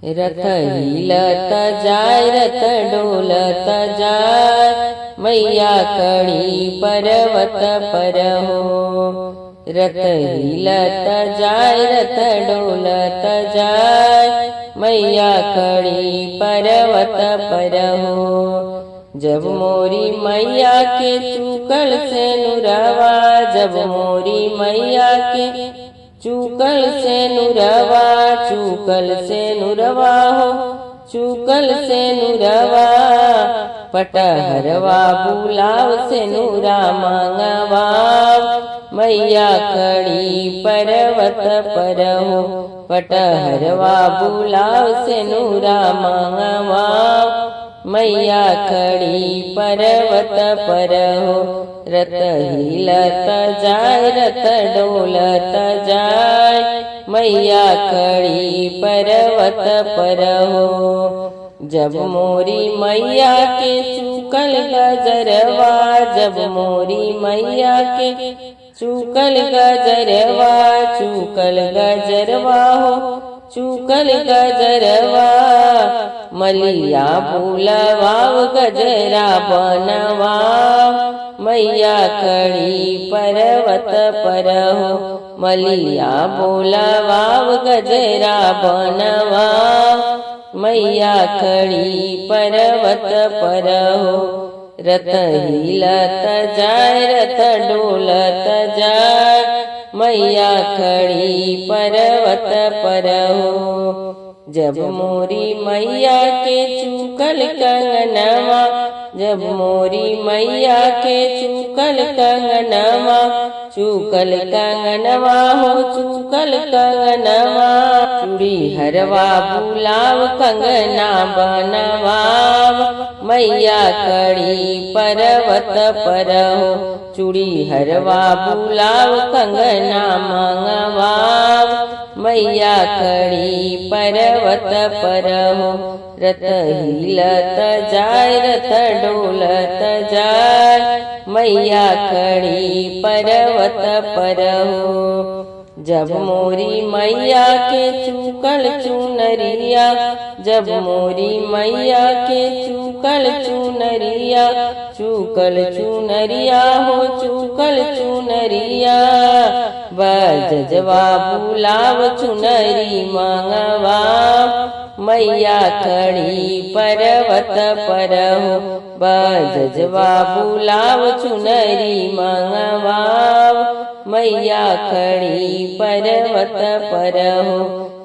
रथ हिलत जाय रथ डोलत जाय मैया खड़ी पर्वत पर हो। रथ हिलत जाय रथ डोलत जाय मैया खड़ी पर्वत पर हो। जब मोरी मैया के चूकल से नुरवा, जब मोरी मैया के चूकल से नुरवा, चूकल से नुरवा हो, चूकल से नुरवा, पटहरवा बुलाव से नुरा मांगवा मैया खड़ी पर्वत पर हो। पटहरवा बुलाव से नुरा मांगवा मैया खड़ी पर्वत पर हो। रथ हिलत जाय रथ डोलत जाय मैया खड़ी पर्वत पर हो। जब मोरी मैया के चूकल गजरवा, जब मोरी मैया के चूकल गजरवा, चूकल गजरवा हो, चूकल गजरवा, मलिया बुलवाव गजरा बनवा मैया खड़ी पर्वत पर हो। मलिया बुलवाव गजरा बनवा मैया खड़ी पर्वत पर हो। रथ हिलत जाय रथ डोलत जाय मैया खड़ी पर्वत पर हो। जब मोरी मैया के चूकल कंगनवा, जब मोरी मैया के चूकल कंगनवा, चूकल कंगनवा हो, चूकल कंगनवा, चूड़ी हरवा बुलाव कंगना बनवा मैया खड़ी पर्वत पर हो। चूड़ी हरवा बुलाव कंगना मांगवा मैया खड़ी पर्वत पर हो। रथ हिलत जाय रथ डोलत जाय मैया खड़ी पर्वत पर हो। जब मोरी मैया के चूकल चुनरिया, जब मोरी मैया के चूकल चुनरिया, चूकल चुनरिया हो, चूकल चुनरिया, बजवा बुलाव चुनरी मांगवा मैया खड़ी पर्वत पर हो। बजवा बुलाव चुनरी मांगवा मैया खड़ी पर्वत पर हो।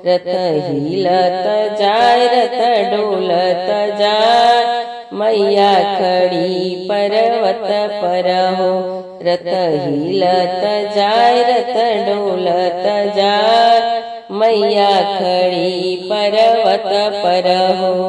रथ हिलत जाय रथ डोलत जाय मैया खड़ी पर्वत पर हो। रथ हिलत जाय रथ डोलत जाय मैया खड़ी पर्वत पर हो।